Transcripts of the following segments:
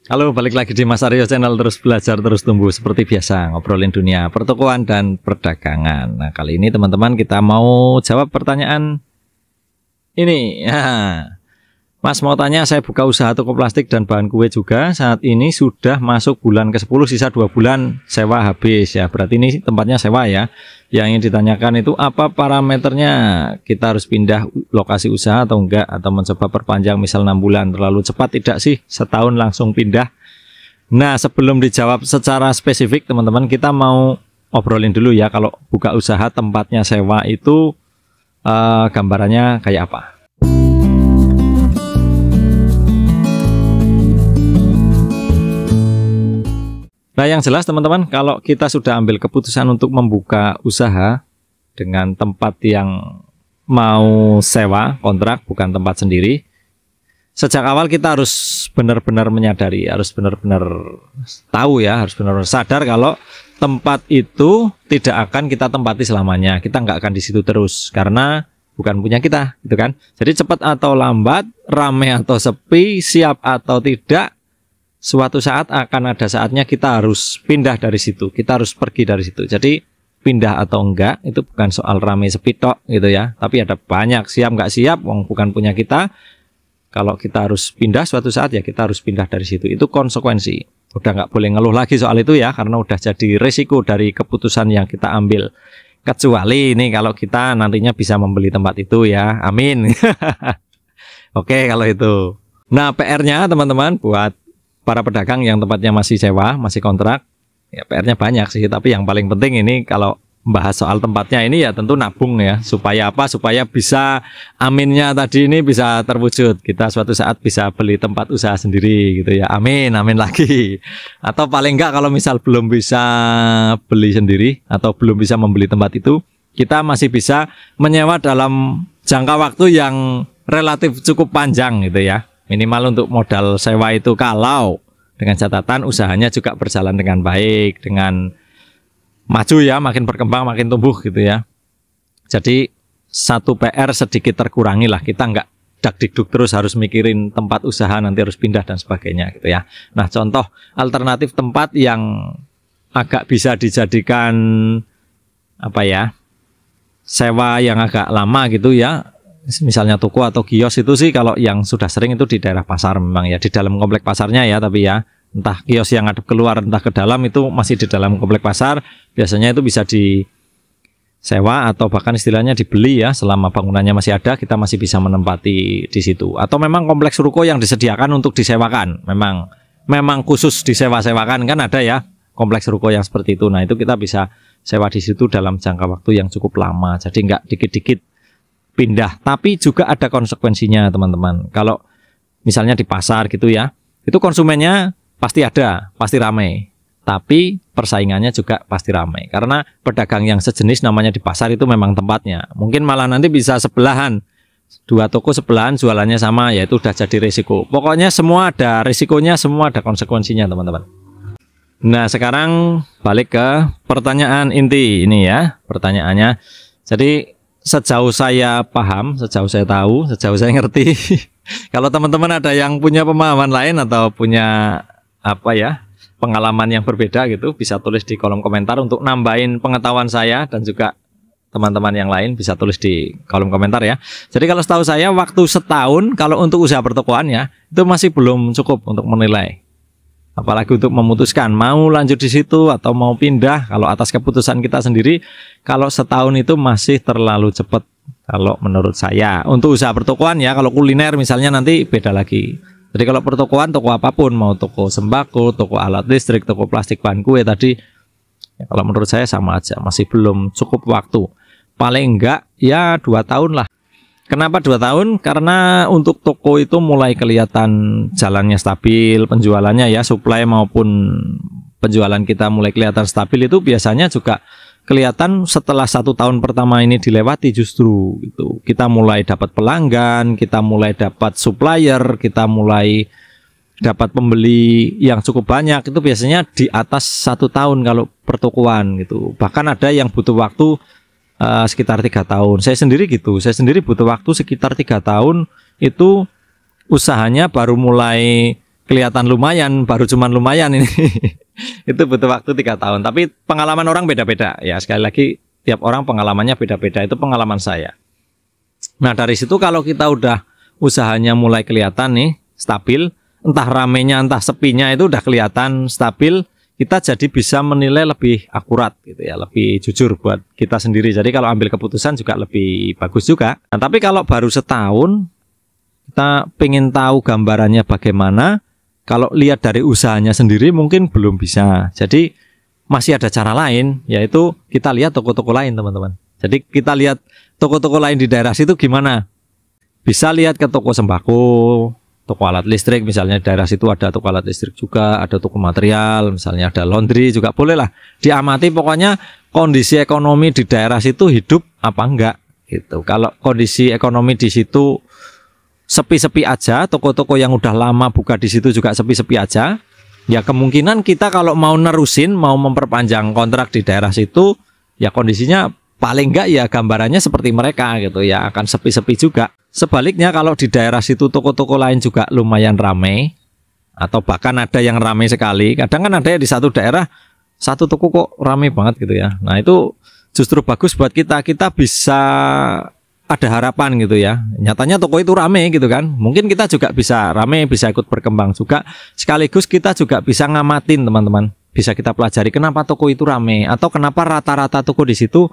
Halo, balik lagi di Mas Aryo Channel, terus belajar, terus tumbuh. Seperti biasa, ngobrolin dunia pertokoan dan perdagangan. Nah, kali ini teman-teman kita mau jawab pertanyaan ini. Ya. Mas mau tanya, saya buka usaha toko plastik dan bahan kue juga. Saat ini sudah masuk bulan ke-10, sisa 2 bulan sewa habis ya. Berarti ini tempatnya sewa ya. Yang ingin ditanyakan itu apa parameternya? Kita harus pindah lokasi usaha atau enggak? Atau mencoba perpanjang misal 6 bulan. Terlalu cepat tidak sih? Setahun langsung pindah? Nah, sebelum dijawab secara spesifik teman-teman, kita mau obrolin dulu ya. Kalau buka usaha tempatnya sewa itu gambarannya kayak apa? Nah, yang jelas teman-teman, kalau kita sudah ambil keputusan untuk membuka usaha dengan tempat yang mau sewa, kontrak, bukan tempat sendiri, sejak awal kita harus benar-benar menyadari, harus benar-benar tahu ya, harus benar-benar sadar kalau tempat itu tidak akan kita tempati selamanya. Kita nggak akan di situ terus, karena bukan punya kita, gitu kan. Jadi cepat atau lambat, ramai atau sepi, siap atau tidak, suatu saat akan ada saatnya kita harus pindah dari situ, kita harus pergi dari situ. Jadi pindah atau enggak itu bukan soal rame sepi tok gitu ya, tapi ada banyak siap nggak siap, wong bukan punya kita. Kalau kita harus pindah suatu saat ya kita harus pindah dari situ, itu konsekuensi. Udah nggak boleh ngeluh lagi soal itu ya, karena udah jadi risiko dari keputusan yang kita ambil. Kecuali ini kalau kita nantinya bisa membeli tempat itu ya, amin. Oke kalau itu. Nah, PR-nya teman-teman buat para pedagang yang tempatnya masih sewa, masih kontrak, ya PR-nya banyak sih. Tapi yang paling penting ini kalau membahas soal tempatnya ini ya tentu nabung ya. Supaya apa? Supaya bisa aminnya tadi ini bisa terwujud. Kita suatu saat bisa beli tempat usaha sendiri gitu ya. Amin, amin lagi. Atau paling enggak kalau misal belum bisa beli sendiri atau belum bisa membeli tempat itu, kita masih bisa menyewa dalam jangka waktu yang relatif cukup panjang gitu ya. Minimal untuk modal sewa itu, kalau dengan catatan usahanya juga berjalan dengan baik, dengan maju ya, makin berkembang, makin tumbuh gitu ya. Jadi satu PR sedikit terkurangi lah, kita nggak dak-dikduk terus harus mikirin tempat usaha nanti harus pindah dan sebagainya gitu ya. Nah, contoh alternatif tempat yang agak bisa dijadikan apa ya, sewa yang agak lama gitu ya. Misalnya toko atau kios itu sih kalau yang sudah sering itu di daerah pasar memang ya, di dalam komplek pasarnya ya, tapi ya entah kios yang ngadep keluar entah ke dalam itu masih di dalam komplek pasar, biasanya itu bisa disewa atau bahkan istilahnya dibeli ya, selama bangunannya masih ada kita masih bisa menempati di situ. Atau memang kompleks ruko yang disediakan untuk disewakan, memang khusus disewa-sewakan kan ada ya kompleks ruko yang seperti itu. Nah, itu kita bisa sewa di situ dalam jangka waktu yang cukup lama, jadi nggak dikit-dikit pindah. Tapi juga ada konsekuensinya teman-teman. Kalau misalnya di pasar gitu ya, itu konsumennya pasti ada, pasti ramai, tapi persaingannya juga pasti ramai, karena pedagang yang sejenis namanya di pasar itu memang tempatnya. Mungkin malah nanti bisa sebelahan, 2 toko sebelahan jualannya sama, ya itu udah jadi risiko. Pokoknya semua ada risikonya, semua ada konsekuensinya teman-teman. Nah, sekarang balik ke pertanyaan inti ini ya. Pertanyaannya, jadi sejauh saya paham, sejauh saya tahu, sejauh saya ngerti, kalau teman-teman ada yang punya pemahaman lain atau punya apa ya, pengalaman yang berbeda gitu, bisa tulis di kolom komentar untuk nambahin pengetahuan saya, dan juga teman-teman yang lain bisa tulis di kolom komentar ya. Jadi kalau setahu saya waktu setahun kalau untuk usaha pertokoan ya, itu masih belum cukup untuk menilai. Apalagi untuk memutuskan mau lanjut di situ atau mau pindah. Kalau atas keputusan kita sendiri, kalau setahun itu masih terlalu cepat kalau menurut saya. Untuk usaha pertokoan ya, kalau kuliner misalnya nanti beda lagi. Jadi kalau pertokoan, toko apapun, mau toko sembako, toko alat listrik, toko plastik, bahan kue tadi, ya kalau menurut saya sama aja, masih belum cukup waktu. Paling enggak ya 2 tahun lah. Kenapa 2 tahun? Karena untuk toko itu mulai kelihatan jalannya stabil, penjualannya ya, suplai maupun penjualan kita mulai kelihatan stabil, itu biasanya juga kelihatan setelah 1 tahun pertama ini dilewati. Justru itu kita mulai dapat pelanggan, kita mulai dapat supplier, kita mulai dapat pembeli yang cukup banyak. Itu biasanya di atas 1 tahun kalau pertokoan gitu. Bahkan ada yang butuh waktu sekitar 3 tahun. Saya sendiri gitu, saya sendiri butuh waktu sekitar 3 tahun itu usahanya baru mulai kelihatan lumayan, baru cuman lumayan ini. Itu butuh waktu 3 tahun. Tapi pengalaman orang beda-beda ya. Sekali lagi tiap orang pengalamannya beda-beda. Itu pengalaman saya. Nah dari situ kalau kita udah usahanya mulai kelihatan nih stabil, entah ramenya entah sepinya itu udah kelihatan stabil, kita jadi bisa menilai lebih akurat gitu ya, lebih jujur buat kita sendiri. Jadi kalau ambil keputusan juga lebih bagus juga. Nah tapi kalau baru setahun kita pengen tahu gambarannya bagaimana, kalau lihat dari usahanya sendiri mungkin belum bisa. Jadi masih ada cara lain, yaitu kita lihat toko-toko lain teman-teman. Jadi kita lihat toko-toko lain di daerah situ gimana. Bisa lihat ke toko sembako, toko alat listrik, misalnya di daerah situ ada toko alat listrik juga, ada toko material, misalnya ada laundry juga boleh lah. Diamati pokoknya kondisi ekonomi di daerah situ hidup apa enggak gitu. Kalau kondisi ekonomi di situ sepi-sepi aja, toko-toko yang udah lama buka di situ juga sepi-sepi aja, ya kemungkinan kita kalau mau nerusin, mau memperpanjang kontrak di daerah situ, ya kondisinya paling enggak ya gambarannya seperti mereka gitu ya, akan sepi-sepi juga. Sebaliknya kalau di daerah situ toko-toko lain juga lumayan ramai, atau bahkan ada yang ramai sekali. Kadang kan ada ya di satu daerah satu toko kok ramai banget gitu ya. Nah itu justru bagus buat kita bisa ada harapan gitu ya. Nyatanya toko itu ramai gitu kan. Mungkin kita juga bisa ramai, bisa ikut berkembang juga. Sekaligus kita juga bisa ngamatin teman-teman. Bisa kita pelajari kenapa toko itu ramai, atau kenapa rata-rata toko di situ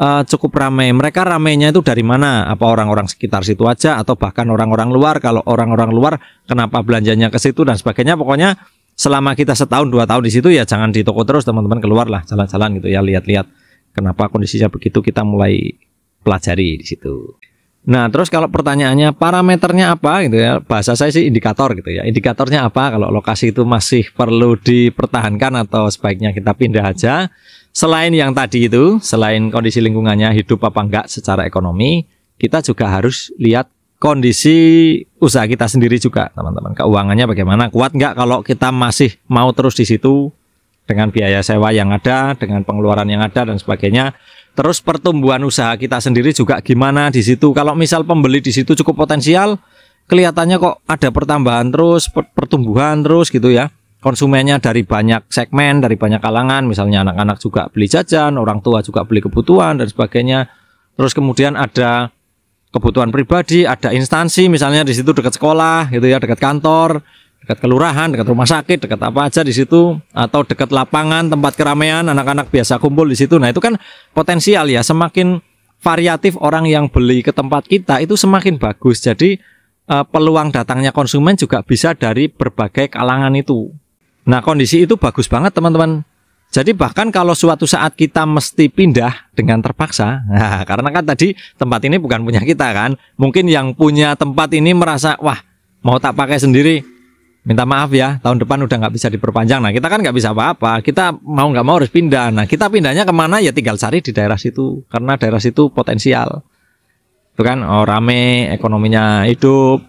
cukup ramai. Mereka ramainya itu dari mana? Apa orang-orang sekitar situ aja, atau bahkan orang-orang luar? Kalau orang-orang luar kenapa belanjanya ke situ dan sebagainya. Pokoknya selama kita setahun 2 tahun di situ ya jangan di toko terus teman-teman, keluar lah jalan-jalan gitu ya, lihat-lihat kenapa kondisinya begitu, kita mulai pelajari di situ. Nah terus kalau pertanyaannya parameternya apa gitu ya, bahasa saya sih indikator gitu ya. Indikatornya apa kalau lokasi itu masih perlu dipertahankan atau sebaiknya kita pindah aja. Selain yang tadi itu, selain kondisi lingkungannya hidup apa enggak secara ekonomi, kita juga harus lihat kondisi usaha kita sendiri juga teman-teman. Keuangannya bagaimana, kuat enggak kalau kita masih mau terus di situ dengan biaya sewa yang ada, dengan pengeluaran yang ada dan sebagainya. Terus pertumbuhan usaha kita sendiri juga gimana di situ. Kalau misal pembeli di situ cukup potensial, kelihatannya kok ada pertambahan terus, pertumbuhan terus gitu ya. Konsumennya dari banyak segmen, dari banyak kalangan, misalnya anak-anak juga beli jajan, orang tua juga beli kebutuhan dan sebagainya. Terus kemudian ada kebutuhan pribadi, ada instansi, misalnya di situ dekat sekolah gitu ya, dekat kantor, dekat kelurahan, dekat rumah sakit, dekat apa aja di situ, atau dekat lapangan tempat keramaian, anak-anak biasa kumpul di situ. Nah itu kan potensial ya, semakin variatif orang yang beli ke tempat kita itu semakin bagus. Jadi peluang datangnya konsumen juga bisa dari berbagai kalangan itu. Nah kondisi itu bagus banget teman-teman. Jadi bahkan kalau suatu saat kita mesti pindah dengan terpaksa, nah, karena kan tadi tempat ini bukan punya kita kan, mungkin yang punya tempat ini merasa wah mau tak pakai sendiri, minta maaf ya, tahun depan udah nggak bisa diperpanjang. Nah kita kan nggak bisa apa-apa, kita mau nggak mau harus pindah. Nah kita pindahnya kemana ya, tinggal cari di daerah situ, karena daerah situ potensial. Itu kan rame, ekonominya hidup,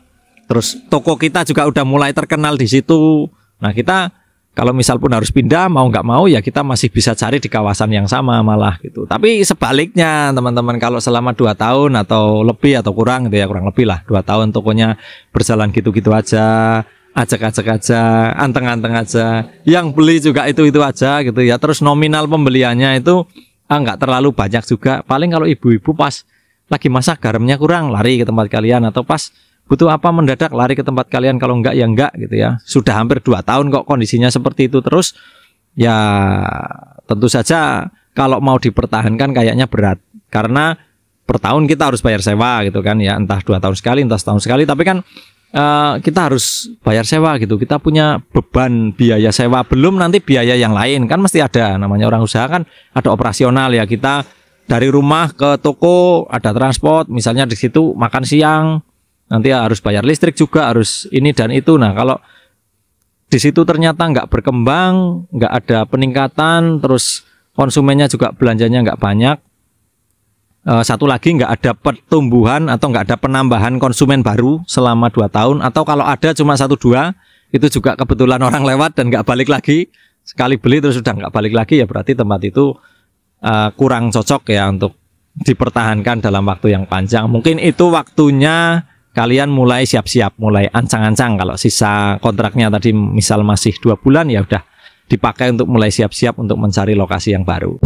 terus toko kita juga udah mulai terkenal di situ. Nah kita kalau misal pun harus pindah, mau nggak mau ya kita masih bisa cari di kawasan yang sama malah gitu. Tapi sebaliknya teman-teman, kalau selama 2 tahun atau lebih atau kurang gitu ya, kurang lebih lah 2 tahun tokonya berjalan gitu-gitu aja, acak-acak aja, anteng-anteng aja, yang beli juga itu-itu aja gitu ya. Terus nominal pembeliannya itu nggak terlalu banyak juga. Paling kalau ibu-ibu pas lagi masak garamnya kurang, lari ke tempat kalian, atau pas butuh apa mendadak lari ke tempat kalian, kalau enggak ya enggak gitu ya. Sudah hampir 2 tahun kok kondisinya seperti itu terus, ya tentu saja kalau mau dipertahankan kayaknya berat. Karena per tahun kita harus bayar sewa gitu kan ya, entah 2 tahun sekali, entah setahun sekali, tapi kan kita harus bayar sewa gitu. Kita punya beban biaya sewa, belum nanti biaya yang lain kan mesti ada. Namanya orang usaha kan ada operasional ya, kita dari rumah ke toko ada transport, misalnya di situ makan siang, nanti harus bayar listrik juga, harus ini dan itu. Nah kalau di situ ternyata nggak berkembang, nggak ada peningkatan, terus konsumennya juga belanjanya nggak banyak, satu lagi nggak ada pertumbuhan atau nggak ada penambahan konsumen baru selama 2 tahun, atau kalau ada cuma 1-2, itu juga kebetulan orang lewat dan nggak balik lagi, sekali beli terus sudah nggak balik lagi, ya berarti tempat itu kurang cocok ya untuk dipertahankan dalam waktu yang panjang. Mungkin itu waktunya kalian mulai siap-siap, mulai ancang-ancang. Kalau sisa kontraknya tadi misal masih 2 bulan, ya udah dipakai untuk mulai siap-siap untuk mencari lokasi yang baru.